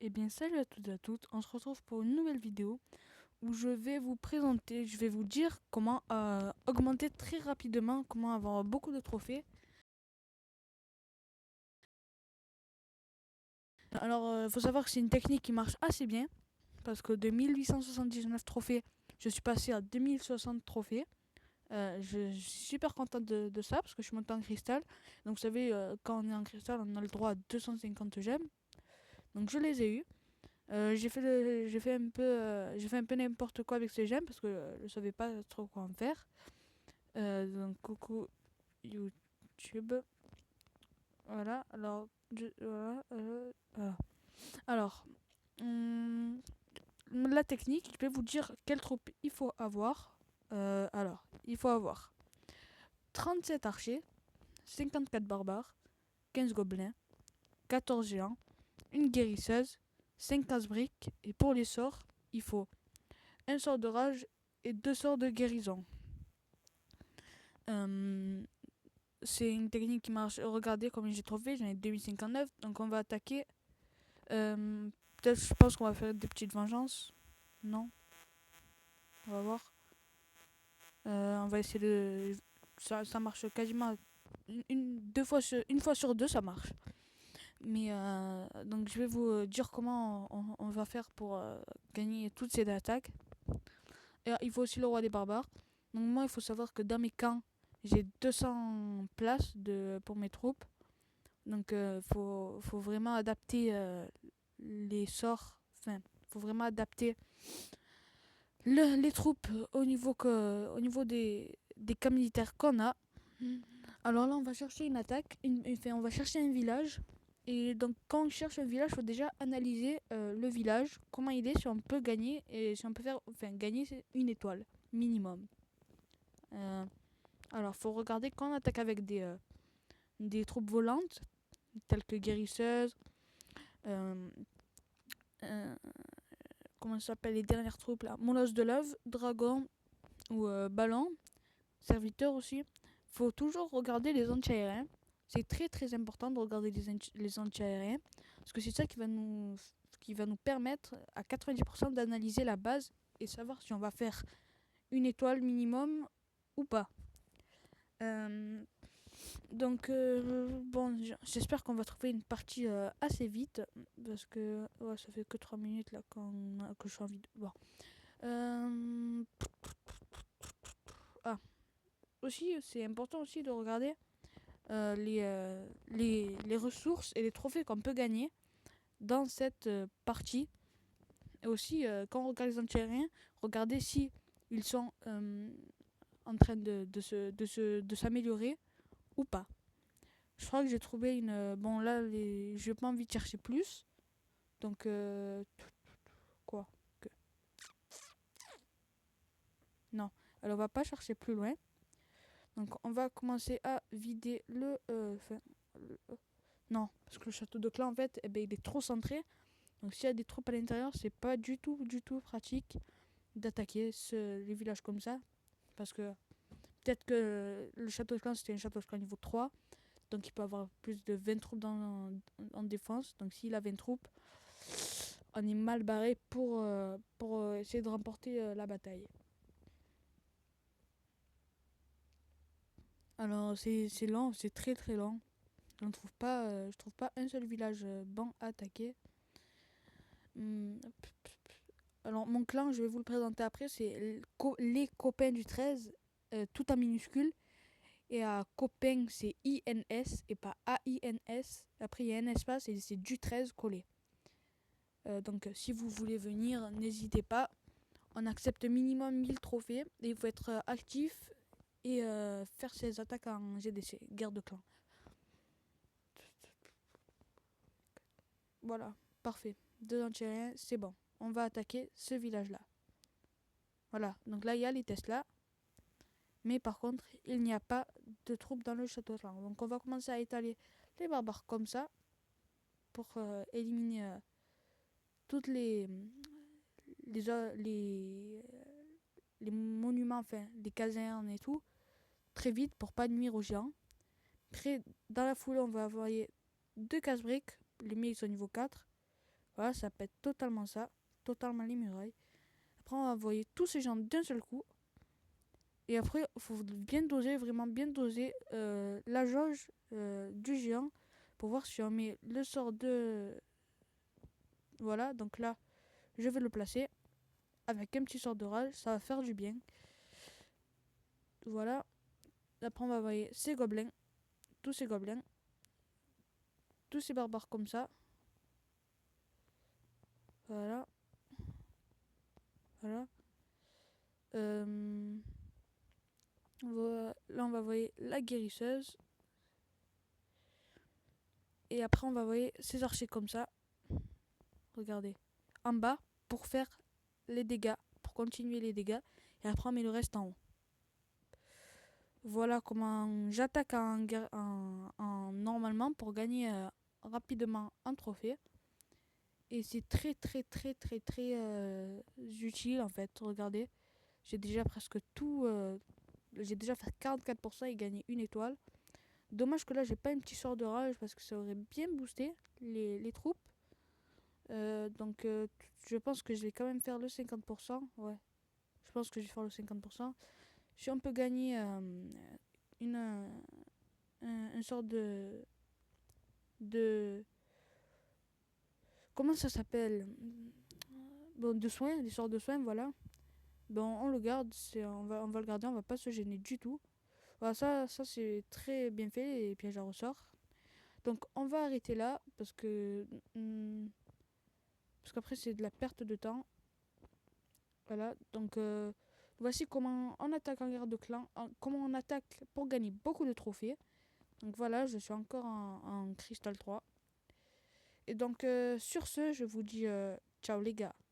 Eh bien, salut à toutes et à toutes. On se retrouve pour une nouvelle vidéo où je vais vous présenter, je vais vous dire comment augmenter très rapidement, comment avoir beaucoup de trophées. Alors, il faut savoir que c'est une technique qui marche assez bien parce que de 1879 trophées, je suis passé à 2060 trophées. Je suis super contente de ça parce que je suis montée en cristal. Donc, vous savez, quand on est en cristal, on a le droit à 250 gemmes. Donc, je les ai eu. J'ai fait un peu n'importe quoi avec ces gemmes parce que je savais pas trop quoi en faire. Donc coucou YouTube. Voilà. Voilà. Alors, hum, la technique, je vais vous dire quelle troupe il faut avoir. Il faut avoir 37 archers, 54 barbares, 15 gobelins, 14 géants, une guérisseuse, 5 casse-briques. Et pour les sorts, il faut un sort de rage et deux sorts de guérison. Euh, c'est une technique qui marche. Regardez combien j'ai trouvé, j'en ai 2059. Donc on va attaquer. Peut-être, je pense qu'on va faire des petites vengeances. Non, on va voir. On va essayer de. Ça marche quasiment une fois sur deux, ça marche. Mais donc je vais vous dire comment on va faire pour gagner toutes ces attaques. Et il faut aussi le roi des barbares. Donc moi, il faut savoir que dans mes camps, j'ai 200 places pour mes troupes. Donc faut vraiment adapter les sorts. Enfin, faut vraiment adapter les troupes au niveau des camps militaires qu'on a. Alors là, on va chercher une attaque. Enfin, on va chercher un village. Et donc, quand on cherche un village, il faut déjà analyser le village, comment il est, si on peut gagner. Et si on peut faire. Enfin, gagner, c'est une étoile minimum. Euh, alors, faut regarder quand on attaque avec des troupes volantes, telles que guérisseuses, euh, euh, comment ça s'appelle les dernières troupes là, molosse de love, dragon ou ballon, serviteur aussi. Faut toujours regarder les anti-aériens. C'est très très important de regarder les anti-aériens parce que c'est ça qui va nous permettre à 90% d'analyser la base et savoir si on va faire une étoile minimum ou pas. Euh, Donc, bon, j'espère qu'on va trouver une partie assez vite. Parce que ouais, ça fait que 3 minutes là que je suis en vidéo. Bon. Euh, ah, aussi, c'est important aussi de regarder les ressources et les trophées qu'on peut gagner dans cette partie. Et aussi, quand on regarde les anti-aériens, regardez si ils sont en train de s'améliorer ou pas. Je crois que j'ai trouvé une. Bon, là, j'ai pas envie de chercher plus. Donc, quoi que... Non. Alors, on va pas chercher plus loin. Donc, on va commencer à vider non, parce que le château de clan, en fait, eh ben, il est trop centré. Donc, s'il y a des troupes à l'intérieur, c'est pas du tout pratique d'attaquer les villages comme ça. Parce que peut-être que le château de clan, c'était un château de clan niveau 3. Donc, il peut avoir plus de 20 troupes en défense. Donc, s'il a 20 troupes, on est mal barré pour essayer de remporter la bataille. Alors c'est lent, c'est très très lent. Je trouve pas un seul village bon à attaquer. Hum, Alors mon clan, je vais vous le présenter après, c'est les copains du 13, tout en minuscule. Et à copain, c'est INS et pas AINS. Après il y a un espace et c'est du 13 collé. Donc si vous voulez venir, n'hésitez pas. On accepte minimum 1000 trophées et il faut être actif et faire ses attaques en GDC, guerre de clan. Voilà, parfait. Deux anti-aériens, c'est bon. On va attaquer ce village-là. Voilà, donc là il y a les Tesla, mais par contre il n'y a pas de troupes dans le château de clan. Donc on va commencer à étaler les barbares comme ça pour éliminer toutes les, les, les monuments, enfin les casernes et tout, très vite pour pas nuire aux géants. Après, dans la foulée, on va envoyer deux casse-briques. Les miens, ils sont niveau 4. Voilà, ça pète totalement ça, totalement les murailles. Après, on va envoyer tous ces gens d'un seul coup. Et après, il faut bien doser, vraiment bien doser la jauge du géant pour voir si on met le sort de... Voilà, donc là, je vais le placer avec un petit sort de rage, ça va faire du bien. Voilà, après on va envoyer ces gobelins, tous ces gobelins, tous ces barbares comme ça. Voilà, voilà. Voilà. Là, on va envoyer la guérisseuse. Et après, on va envoyer ces archers comme ça. Regardez. En bas, pour faire les dégâts, pour continuer les dégâts. Et après, on met le reste en haut. Voilà comment j'attaque en normalement pour gagner rapidement un trophée. Et c'est très très très très très utile en fait. Regardez, j'ai déjà presque tout. J'ai déjà fait 44% et gagné une étoile. Dommage que là j'ai pas un petit sort de rage parce que ça aurait bien boosté les troupes. Donc je pense que je vais quand même faire le 50%. Ouais, je pense que je vais faire le 50%. Si on peut gagner une, un sort de... Comment ça s'appelle? Bon, de soins, des sorts de soins, voilà. Bon, on le garde, on va le garder, on va pas se gêner du tout. Voilà, ça c'est très bien fait, les pièges à ressort. Donc on va arrêter là parce qu'après c'est de la perte de temps. Voilà, donc voici comment on attaque en guerre de clan, comment on attaque pour gagner beaucoup de trophées. Donc voilà, je suis encore en Crystal 3. Et donc sur ce, je vous dis ciao les gars.